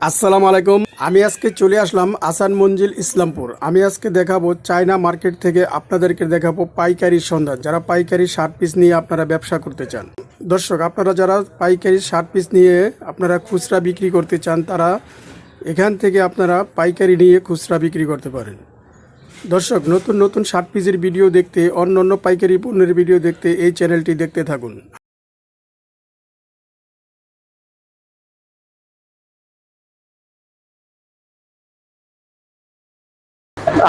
আসসালামু আলাইকুম। আমি আজকে চলে আসলাম আসান মঞ্জিল ইসলামপুর। আমি আজকে দেখাবো চায়না মার্কেট থেকে আপনাদেরকে দেখাবো পাইকারির সন্ধান, যারা পাইকারি শার্ট পিস নিয়ে আপনারা ব্যবসা করতে চান। দর্শক, আপনারা যারা পাইকারি শার্ট পিস নিয়ে আপনারা খুচরা বিক্রি করতে চান, তারা এখান থেকে আপনারা পাইকারি নিয়ে খুচরা বিক্রি করতে পারেন। দর্শক, নতুন নতুন শার্ট পিসের ভিডিও দেখতে, অন্য অন্য পাইকারি পণ্যের ভিডিও দেখতে এই চ্যানেলটি দেখতে থাকুন।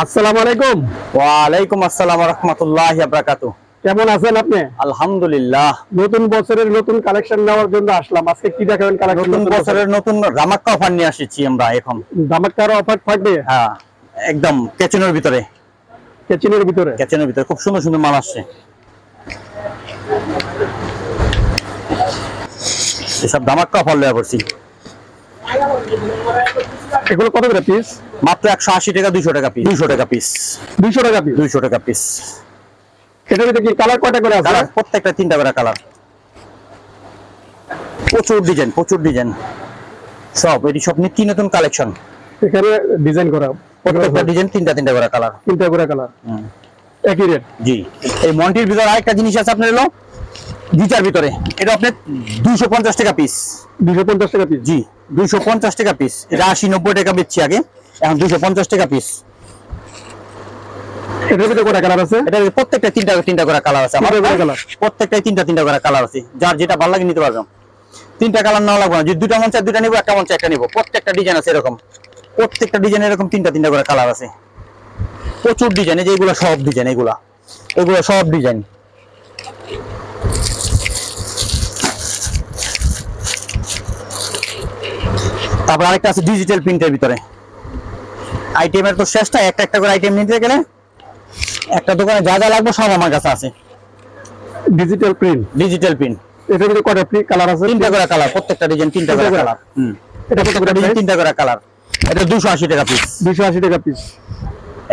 আসসালামু আলাইকুম। ওয়ালাইকুম আসসালাম ওয়া রাহমাতুল্লাহি ওয়া বারাকাতুহু। কেমন আছেন আপনি? আলহামদুলিল্লাহ। নতুন বছরের নতুন কালেকশন নেওয়ার জন্য আসলাম। আজকে কি দেখাবেন কালেকশন? নতুন বছরের নতুন ধামাকা অফার নিয়ে আসছি আমরা এখন। ধামাকার অফার থাকবে? হ্যাঁ, একদম কেচিনের ভিতরে। কেচিনের ভিতরে খুব সুন্দর সুন্দর মাল আসছে। এসব ধামাকা অফার লয়ে পড়ছি। এগুলো কত করে পিস? মাত্র 180 টাকা, 200 টাকা পিস। 200 টাকা পিস। 200 টাকা পিস। 200 টাকা পিস। এটার ভিতরে কি কালার কয়টা করে আছে? কালার প্রত্যেকটা 3টা করে কালার। প্রচুর ডিজাইন সব এটি সব নিত্য নতুন কালেকশন। এখানে ডিজাইন করা প্রত্যেকটা ডিজাইন 3টা করে কালার। 3টা করে কালার, একই রেট। জি, এই মন্টির ভিতরে আরেকটা জিনিস আছে আপনার, হলো গিজার ভিতরে। এটা আপনার 250 টাকা পিস। 250 টাকা পিস? জি, 250 টাকা পিস। এটা 80-90 টাকা বেচছি আগে, এখন 250 টাকা পিস। এটার ভিতরে কয়টা কালার আছে? এটা প্রত্যেকটা 3টা করে কালার আছে। আমার কালার প্রত্যেকটাই 3টা করে কালার আছে। যার যেটা ভালো লাগে নিতে পারবেন। 3টা কালার না লাগবে না, যদি 2টা মন চায় 2টা নিব, একটা মন চায় একটা নিব। প্রত্যেকটা ডিজাইন আছে এরকম, প্রত্যেকটা ডিজাইন এরকম 3টা করে কালার আছে। প্রচুর ডিজাইন। এই যে এগুলো সব ডিজাইন, এগুলো সব ডিজাইন। তারপর আরেকটা আছে ডিজিটাল প্রিন্টের ভিতরে। আইটেমের তো শেষ নাই, একটা করে আইটেম নিতে গেলে একটা দোকানে যা যা লাগবে সব আমার কাছে আছে। Digital print. এটার ভিতরে কয়টা কালার আছে? 3টা করে কালার, প্রত্যেকটা ডিজাইন 3টা করে কালার। এটা কত করে? 3টা করে কালার। এটা 280 টাকা পিস। 280 টাকা পিস।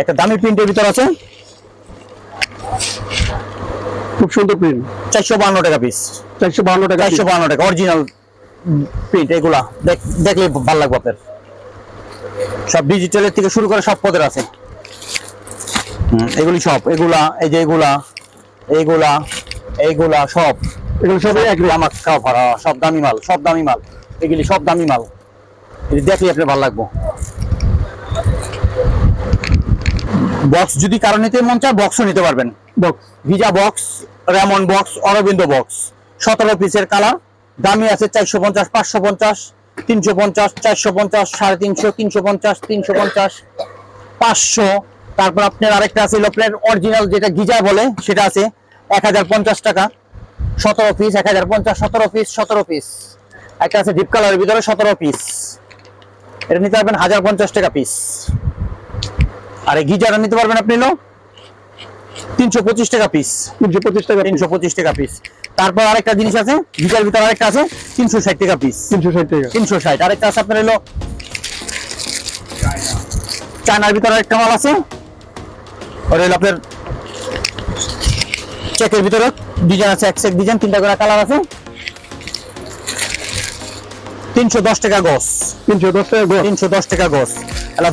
একটা দামি প্রিন্টের ভিতর আছে, খুব সুন্দর প্রিন্ট। 452 টাকা পিস। 452 টাকা। 452 টাকা অরিজিনাল প্রিন্ট। এগুলা দেখলে ভালো লাগবে আপনার। সব ডিজিটালের থেকে শুরু করে সব পদের আছে। এগুলি সব, এই যে এইগুলা সব, এগুলো সব আমার ভরা, সব দামি মাল, এগুলি সব দামি মাল। দেখলে আপনার ভালো লাগবে। বক্স যদি কারো নিতে মন চায়, বক্সও নিতে পারবেন। বক্স, ভিজা box, Raymond box, Aurobindo box, 17 পিসের কালার। দামি আছে 450, 550, 350, 450, 350, 350, 350, 500। তারপর আপনার আরেকটা আছে আপনার অরিজিনাল, যেটা গিজার বলে, সেটা আছে 1050 টাকা। 17 পিস 1050, 17 পিস। একটা আছে ডিপ কালারের ভিতরে 17 পিস। এটা নিতে পারবেন 1050 টাকা পিস। আর এই গিজারটা নিতে পারবেন আপনি 325 টাকা পিস। 325 টাকা পিস। তারপর আরেকটা জিনিস আছে গিজার ভিতরে, আরেকটা আছে 360 টাকা পিস। 360। আরেকটা আছে আপনার চায়নার ভিতরে আরেকটা মাল আছে, ওটা হলো আপনার চেকের ভিতরে ডিজাইন আছে, এক সেট ডিজাইন, 3টা করে কালার আছে। 310 টাকা গজ। 310 টাকা গজ।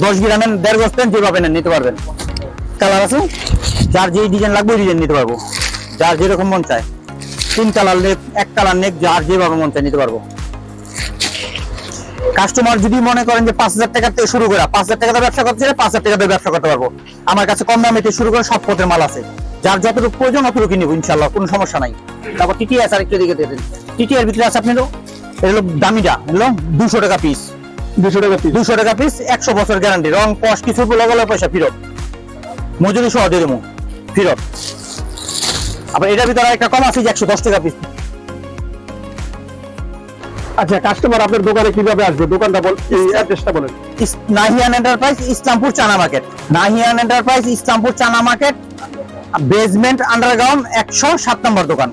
10 গ্রামের 1.5 গজ পেন যেভাবে নেন নিতে পারবেন। কালার আছে, যার যেই ডিজাইন লাগবে ডিজাইন নিতে পারবো, যার যেরকম মন চায়। 3 কালার নেক, 1 কালার নেক, যার যেভাবে মন চায় নিতে পারবো। কাস্টমার যদি মনে করেন যে 5000 টাকা থেকে শুরু করে 5000 টাকা দিয়ে ব্যবসা করতে চাইলে 5000 টাকা দিয়ে ব্যবসা করতে পারবো। আমার কাছে কম দামে থেকে শুরু করে সব পথের মাল আছে, যার যতটুকু প্রয়োজন অতটুকু নিব ইনশাআল্লাহ, কোনো সমস্যা নাই। তারপর টিটিএস আরেকটু দিকে দেবেন। টিটিএর ভিতরে আছে আপনার, এটা হলো দামিটা, হলো 200 টাকা পিস। 200 টাকা পিস, 100 বছর গ্যারান্টি। রং কস কিছু বলে পয়সা ফেরত, মজুরি সহ দিয়ে দেবো ফেরত। আবার এটার ভিতরে একটা কম আছে 110 টাকা পিস। আচ্ছা, কাস্টমার আপনার দোকানে কিভাবে আসবে? দোকানটা এই অ্যাড্রেসটা বলেন। নাহিয়ান এন্টারপ্রাইজ, ইসলামপুর চানা মার্কেট। নাহিয়ান এন্টারপ্রাইজ, ইসলামপুর চানা মার্কেট, বেসমেন্ট আন্ডারগ্রাউন্ড 107 নম্বর দোকান।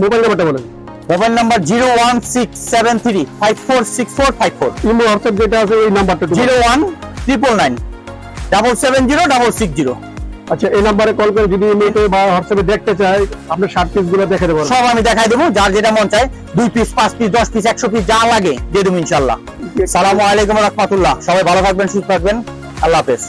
মোবাইল নাম্বারটা বলেন। Mobile number 01673546454। ইমো হোয়াটসঅ্যাপ যেটা আছে ওই নাম্বারটা 01999 770 660। আচ্ছা, এই নাম্বারে কল করে যদি ইমেতে বা হোয়াটসঅ্যাপে দেখতে চাই আপনার শার্ট পিস গুলো দেখে দেবো। সব আমি দেখাই দেবো, যার যেটা মন চায় 2 পিস 5 পিস 10 পিস 100 পিস যা লাগে দিয়ে দেবো ইনশাআল্লাহ। সালামু আলাইকুম রহমাতুল্লাহ। সবাই ভালো থাকবেন, সুস্থ থাকবেন, আল্লাহ হাফেজ।